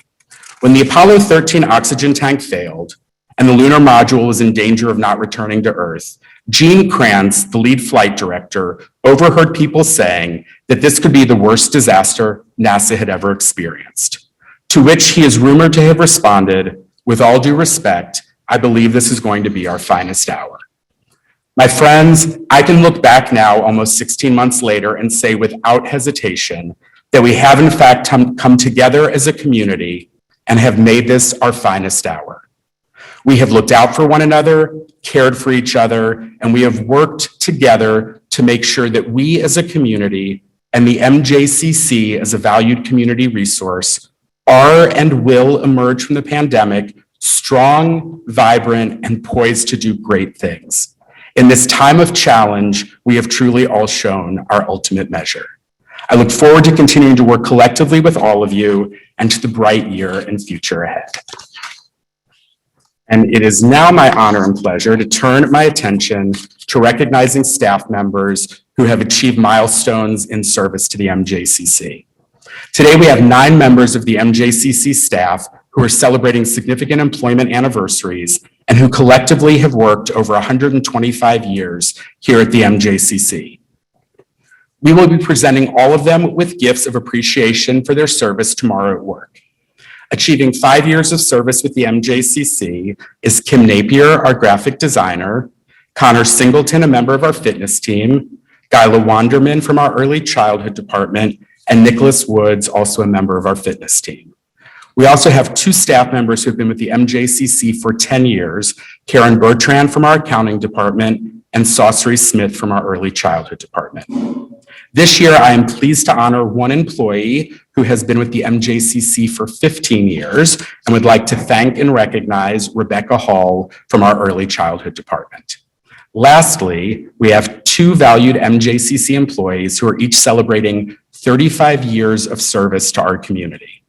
When the Apollo 13 oxygen tank failed and the lunar module was in danger of not returning to Earth, Gene Kranz, the lead flight director, overheard people saying that this could be the worst disaster NASA had ever experienced, to which he is rumored to have responded, "With all due respect, I believe this is going to be our finest hour." My friends, I can look back now almost 16 months later and say without hesitation that we have in fact come together as a community and have made this our finest hour. We have looked out for one another, cared for each other, and we have worked together to make sure that we as a community and the MJCC as a valued community resource are and will emerge from the pandemic strong, vibrant, and poised to do great things. In this time of challenge, we have truly all shown our ultimate measure. I look forward to continuing to work collectively with all of you and to the bright year and future ahead. And it is now my honor and pleasure to turn my attention to recognizing staff members who have achieved milestones in service to the MJCC. Today, we have 9 members of the MJCC staff who are celebrating significant employment anniversaries and who collectively have worked over 125 years here at the MJCC. We will be presenting all of them with gifts of appreciation for their service tomorrow at work. Achieving 5 years of service with the MJCC is Kim Napier, our graphic designer, Connor Singleton, a member of our fitness team, Gyla Wanderman from our early childhood department, and Nicholas Woods, also a member of our fitness team. We also have 2 staff members who have been with the MJCC for 10 years, Karen Bertrand from our accounting department and Saucery Smith from our early childhood department. This year, I am pleased to honor one employee who has been with the MJCC for 15 years and would like to thank and recognize Rebecca Hall from our early childhood department. Lastly, we have 2 valued MJCC employees who are each celebrating 35 years of service to our community.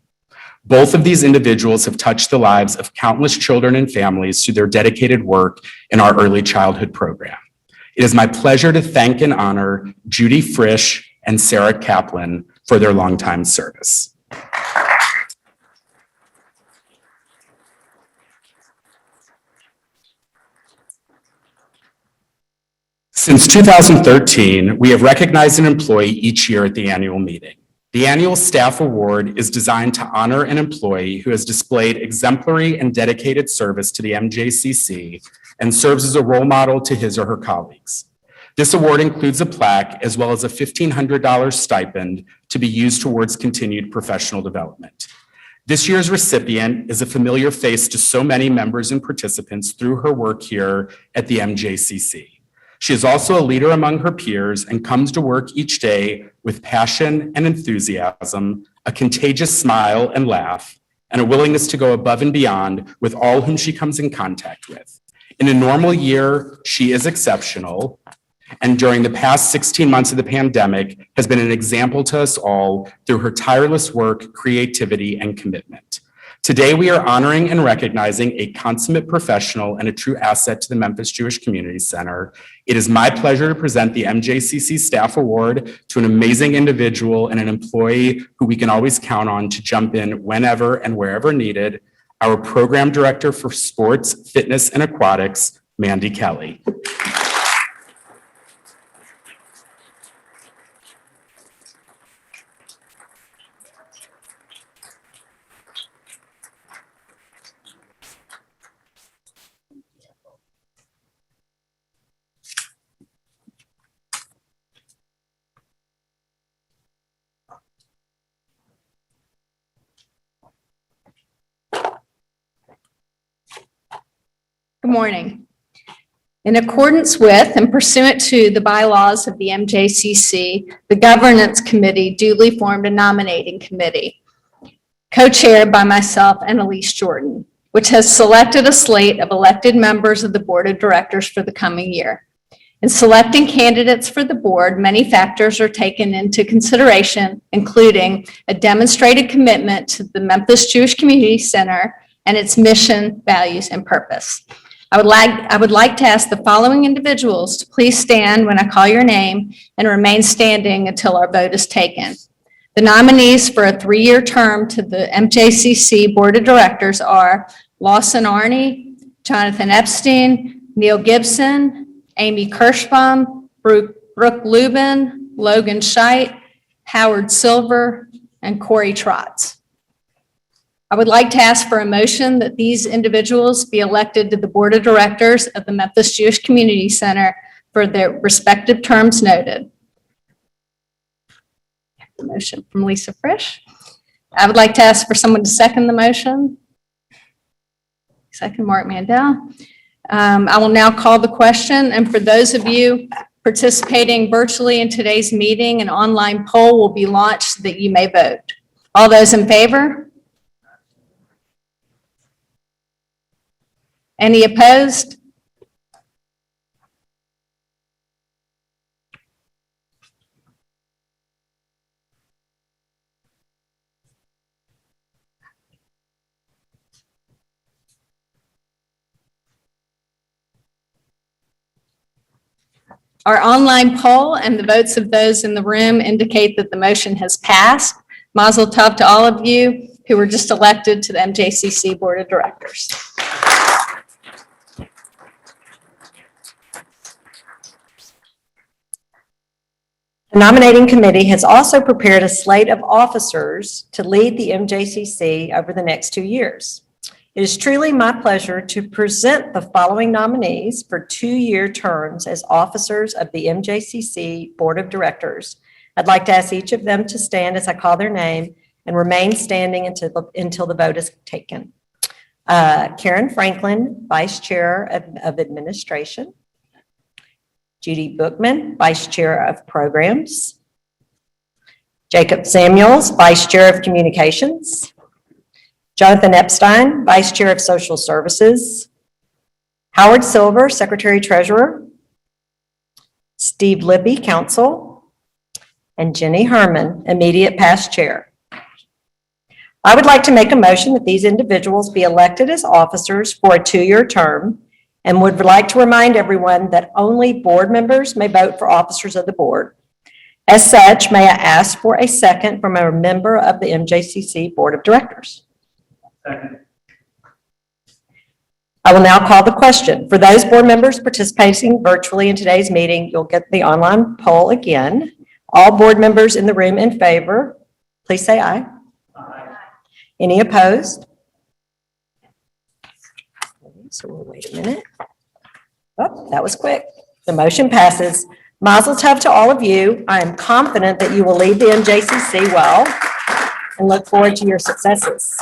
Both of these individuals have touched the lives of countless children and families through their dedicated work in our early childhood program. It is my pleasure to thank and honor Judy Frisch and Sarah Kaplan for their longtime service. Since 2013, we have recognized an employee each year at the annual meeting. The annual staff award is designed to honor an employee who has displayed exemplary and dedicated service to the MJCC and serves as a role model to his or her colleagues. This award includes a plaque as well as a $1,500 stipend to be used towards continued professional development. This year's recipient is a familiar face to so many members and participants through her work here at the MJCC. She is also a leader among her peers and comes to work each day with passion and enthusiasm, a contagious smile and laugh, and a willingness to go above and beyond with all whom she comes in contact with. In a normal year, she is exceptional, and during the past 16 months of the pandemic has been an example to us all through her tireless work, creativity, and commitment. Today, we are honoring and recognizing a consummate professional and a true asset to the Memphis Jewish Community Center. It is my pleasure to present the MJCC Staff Award to an amazing individual and an employee who we can always count on to jump in whenever and wherever needed, our Program Director for Sports, Fitness, and Aquatics, Mandy Kelly. Good morning. In accordance with and pursuant to the bylaws of the MJCC, the Governance Committee duly formed a nominating committee, co-chaired by myself and Elise Jordan, which has selected a slate of elected members of the Board of Directors for the coming year. In selecting candidates for the board, many factors are taken into consideration, including a demonstrated commitment to the Memphis Jewish Community Center and its mission, values, and purpose. I would like to ask the following individuals to please stand when I call your name and remain standing until our vote is taken. The nominees for a 3-year term to the MJCC Board of Directors are Lawson Arney, Jonathan Epstein, Neil Gibson, Amy Kirschbaum, Brooke Lubin, Logan Scheit, Howard Silver, and Corey Trotz. I would like to ask for a motion that these individuals be elected to the Board of Directors of the Memphis Jewish Community Center for their respective terms noted. Motion from Lisa Frisch. I would like to ask for someone to second the motion. Second, Mark Mandel. I will now call the question, and for those of you participating virtually in today's meeting, an online poll will be launched so that you may vote. All those in favor? Any opposed? Our online poll and the votes of those in the room indicate that the motion has passed. Mazel tov to all of you who were just elected to the MJCC Board of Directors. The nominating committee has also prepared a slate of officers to lead the MJCC over the next 2 years. It is truly my pleasure to present the following nominees for 2-year terms as officers of the MJCC Board of Directors. I'd like to ask each of them to stand as I call their name and remain standing until the vote is taken. Karen Franklin, Vice Chair of Administration. Judy Bookman, Vice Chair of Programs. Jacob Samuels, Vice Chair of Communications. Jonathan Epstein, Vice Chair of Social Services. Howard Silver, Secretary Treasurer. Steve Libby, Counsel. And Jenny Herman, Immediate Past Chair. I would like to make a motion that these individuals be elected as officers for a 2-year term and would like to remind everyone that only board members may vote for officers of the board. As such, may I ask for a second from a member of the MJCC Board of Directors? Second. I will now call the question. For those board members participating virtually in today's meeting, you'll get the online poll again. All board members in the room in favor, please say aye. Aye. Any opposed? So we'll wait a minute. Oh, that was quick. The motion passes. Mazel tov to all of you. I am confident that you will lead the MJCC well and look forward to your successes.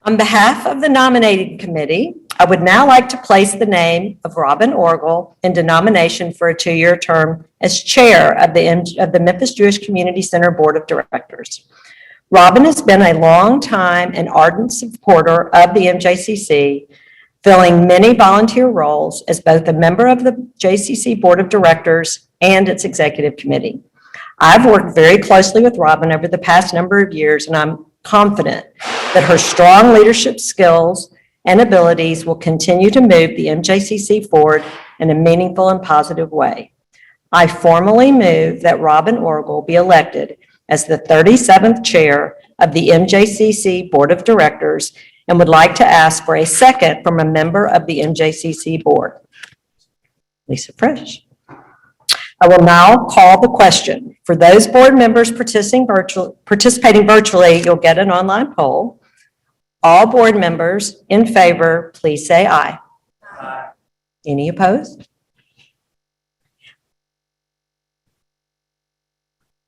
On behalf of the nominating committee, I would now like to place the name of Robin Orgel into nomination for a 2-year term as chair of the Memphis Jewish Community Center Board of Directors. Robin has been a long time and ardent supporter of the MJCC, filling many volunteer roles as both a member of the JCC Board of Directors and its executive committee. I've worked very closely with Robin over the past number of years, and I'm confident that her strong leadership skills and abilities will continue to move the MJCC forward in a meaningful and positive way. I formally move that Robin Orgel be elected as the 37th chair of the MJCC Board of Directors and would like to ask for a second from a member of the MJCC Board. Lisa Frisch. I will now call the question. For those board members participating virtually, you'll get an online poll. All board members in favor, please say aye. Aye. Any opposed?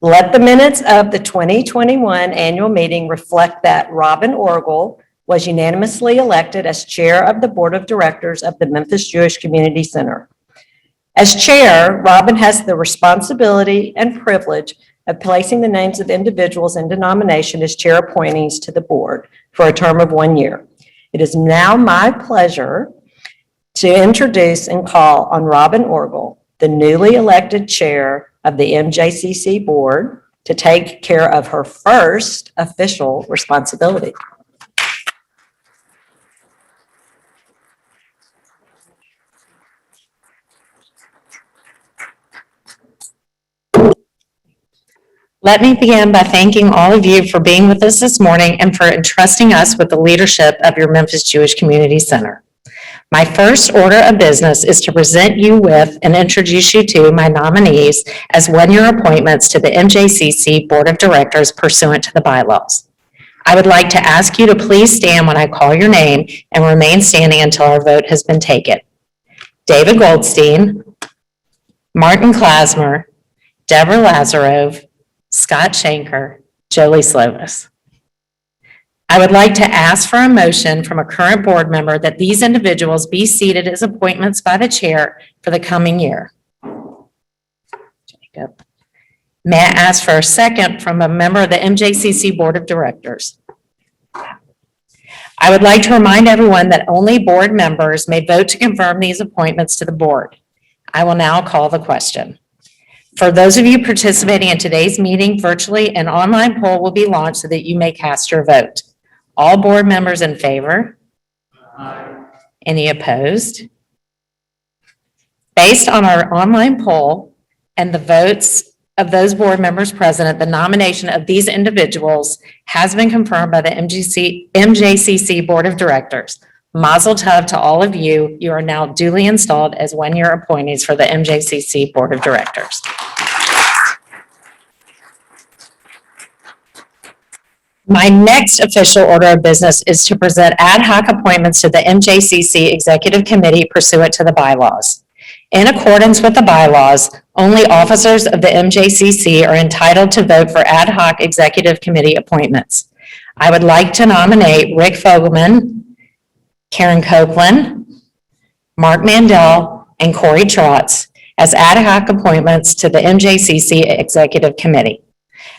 Let the minutes of the 2021 annual meeting reflect that Robin Orgel was unanimously elected as chair of the Board of Directors of the Memphis Jewish Community Center. As chair, Robin has the responsibility and privilege of placing the names of individuals into nomination as chair appointees to the board for a term of 1 year. It is now my pleasure to introduce and call on Robin Orgel, the newly elected chair of the MJCC board, to take care of her first official responsibility. Let me begin by thanking all of you for being with us this morning and for entrusting us with the leadership of your Memphis Jewish Community Center. My first order of business is to present you with and introduce you to my nominees as one-year appointments to the MJCC Board of Directors pursuant to the bylaws. I would like to ask you to please stand when I call your name and remain standing until our vote has been taken. David Goldstein, Martin Klasmer, Deborah Lazarov, Scott Shanker, Jolie Slovis. I would like to ask for a motion from a current board member that these individuals be seated as appointments by the chair for the coming year. Jacob. May I ask for a second from a member of the MJCC Board of Directors? I would like to remind everyone that only board members may vote to confirm these appointments to the board. I will now call the question. For those of you participating in today's meeting virtually, an online poll will be launched so that you may cast your vote. All board members in favor? Aye. Any opposed? Based on our online poll and the votes of those board members present, the nomination of these individuals has been confirmed by the MJCC Board of Directors. Mazel tov to all of you. You are now duly installed as one-year appointees for the MJCC Board of Directors. My next official order of business is to present ad hoc appointments to the MJCC Executive Committee pursuant to the bylaws. In accordance with the bylaws, only officers of the MJCC are entitled to vote for ad hoc executive committee appointments. I would like to nominate Rick Fogelman, Karen Copeland, Mark Mandel, and Corey Trotz as ad hoc appointments to the MJCC Executive Committee.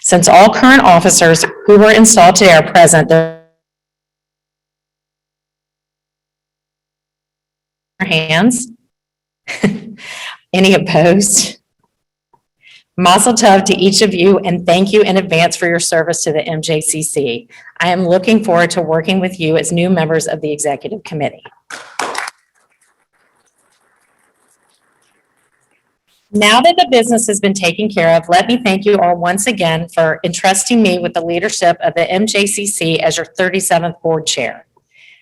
Since all current officers who were installed today are present, their hands. Any opposed? Mazel tov to each of you, and thank you in advance for your service to the MJCC. I am looking forward to working with you as new members of the Executive Committee. Now that the business has been taken care of, let me thank you all once again for entrusting me with the leadership of the MJCC as your 37th board chair.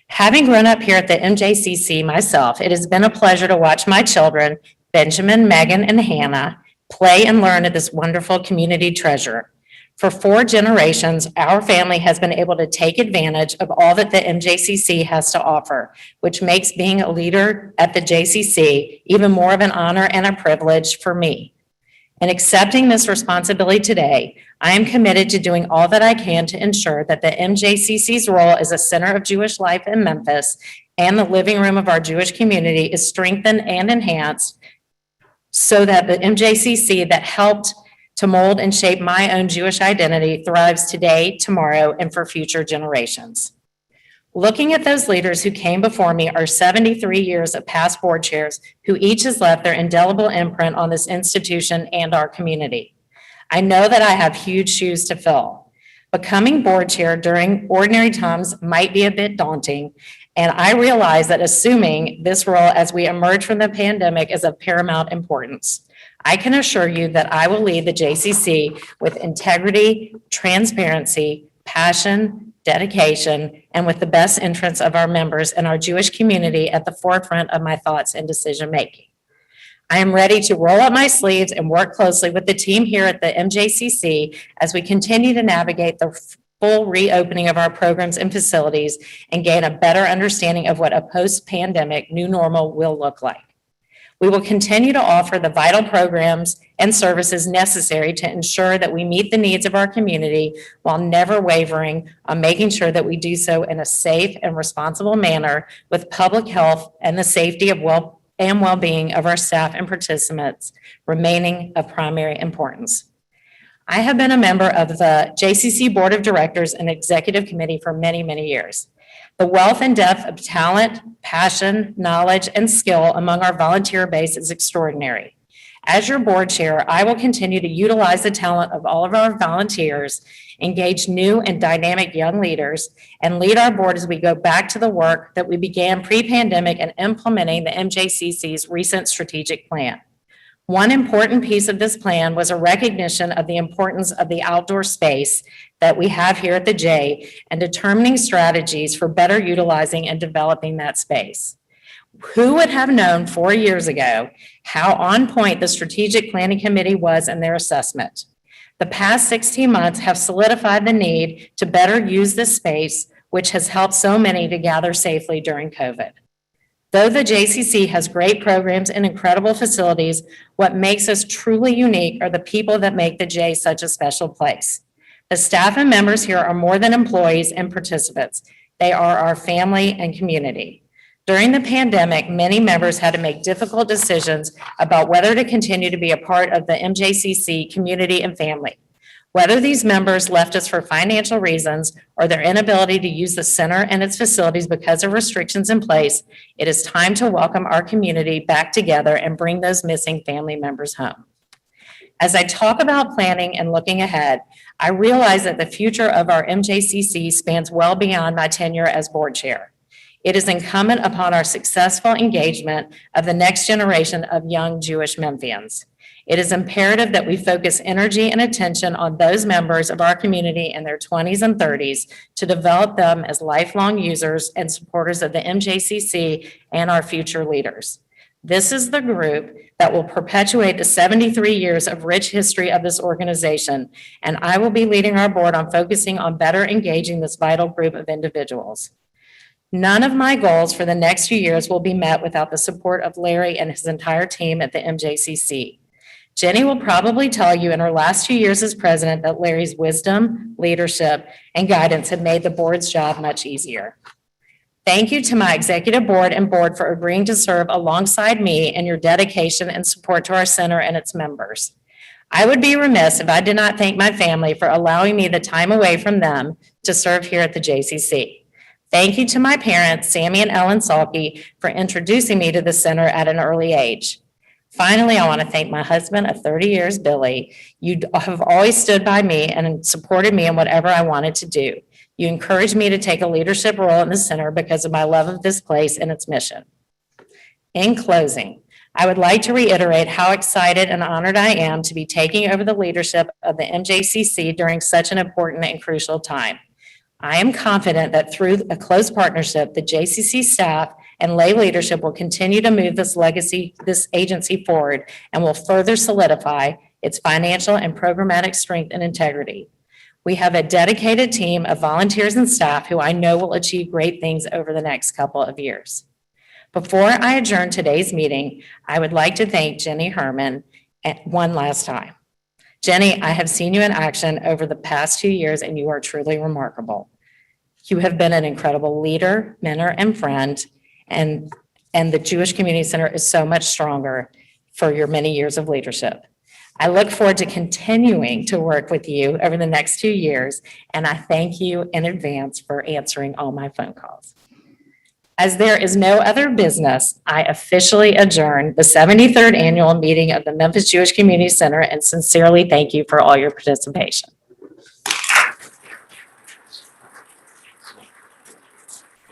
Having grown up here at the MJCC myself, it has been a pleasure to watch my children, Benjamin, Megan, and Hannah, play and learn at this wonderful community treasure. For 4 generations, our family has been able to take advantage of all that the MJCC has to offer, which makes being a leader at the JCC even more of an honor and a privilege for me. In accepting this responsibility today, I am committed to doing all that I can to ensure that the MJCC's role as a center of Jewish life in Memphis and the living room of our Jewish community is strengthened and enhanced so that the MJCC that helped to mold and shape my own Jewish identity thrives today, tomorrow, and for future generations. Looking at those leaders who came before me are 73 years of past board chairs who each has left their indelible imprint on this institution and our community. I know that I have huge shoes to fill. Becoming board chair during ordinary times might be a bit daunting, and I realize that assuming this role as we emerge from the pandemic is of paramount importance. I can assure you that I will lead the JCC with integrity, transparency, passion, dedication, and with the best interests of our members and our Jewish community at the forefront of my thoughts and decision-making. I am ready to roll up my sleeves and work closely with the team here at the MJCC as we continue to navigate the full reopening of our programs and facilities and gain a better understanding of what a post-pandemic new normal will look like. We will continue to offer the vital programs and services necessary to ensure that we meet the needs of our community while never wavering on making sure that we do so in a safe and responsible manner with public health and the safety of well-being of our staff and participants remaining of primary importance. I have been a member of the JCC Board of Directors and Executive Committee for many, many years. The wealth and depth of talent, passion, knowledge, and skill among our volunteer base is extraordinary. As your board chair, I will continue to utilize the talent of all of our volunteers, engage new and dynamic young leaders, and lead our board as we go back to the work that we began pre-pandemic and implementing the MJCC's recent strategic plan. One important piece of this plan was a recognition of the importance of the outdoor space that we have here at the J and determining strategies for better utilizing and developing that space. Who would have known 4 years ago how on point the Strategic Planning Committee was in their assessment? The past 16 months have solidified the need to better use this space, which has helped so many to gather safely during COVID. Though the JCC has great programs and incredible facilities, what makes us truly unique are the people that make the J such a special place. The staff and members here are more than employees and participants. They are our family and community. During the pandemic, many members had to make difficult decisions about whether to continue to be a part of the MJCC community and family. Whether these members left us for financial reasons or their inability to use the center and its facilities because of restrictions in place, it is time to welcome our community back together and bring those missing family members home. As I talk about planning and looking ahead, I realize that the future of our MJCC spans well beyond my tenure as board chair. It is incumbent upon our successful engagement of the next generation of young Jewish Memphians. It is imperative that we focus energy and attention on those members of our community in their 20s and 30s to develop them as lifelong users and supporters of the MJCC and our future leaders. This is the group that will perpetuate the 73 years of rich history of this organization, and I will be leading our board on focusing on better engaging this vital group of individuals. None of my goals for the next few years will be met without the support of Larry and his entire team at the MJCC. Jenny will probably tell you in her last 2 years as president that Larry's wisdom, leadership, and guidance have made the board's job much easier. Thank you to my executive board and board for agreeing to serve alongside me and your dedication and support to our center and its members. I would be remiss if I did not thank my family for allowing me the time away from them to serve here at the JCC. Thank you to my parents, Sammy and Ellen Salke, for introducing me to the center at an early age. Finally, I want to thank my husband of 30 years, Billy. You have always stood by me and supported me in whatever I wanted to do. You encouraged me to take a leadership role in the center because of my love of this place and its mission. In closing, I would like to reiterate how excited and honored I am to be taking over the leadership of the MJCC during such an important and crucial time. I am confident that through a close partnership, the JCC staff and lay leadership will continue to move this agency forward and will further solidify its financial and programmatic strength and integrity. We have a dedicated team of volunteers and staff who I know will achieve great things over the next couple of years. Before I adjourn today's meeting, I would like to thank Jenny Herman one last time. Jenny, I have seen you in action over the past 2 years, and you are truly remarkable. You have been an incredible leader, mentor, and friend, and the Jewish Community Center is so much stronger for your many years of leadership. I look forward to continuing to work with you over the next 2 years, and I thank you in advance for answering all my phone calls. As there is no other business, I officially adjourn the 73rd annual meeting of the Memphis Jewish Community Center and sincerely thank you for all your participation.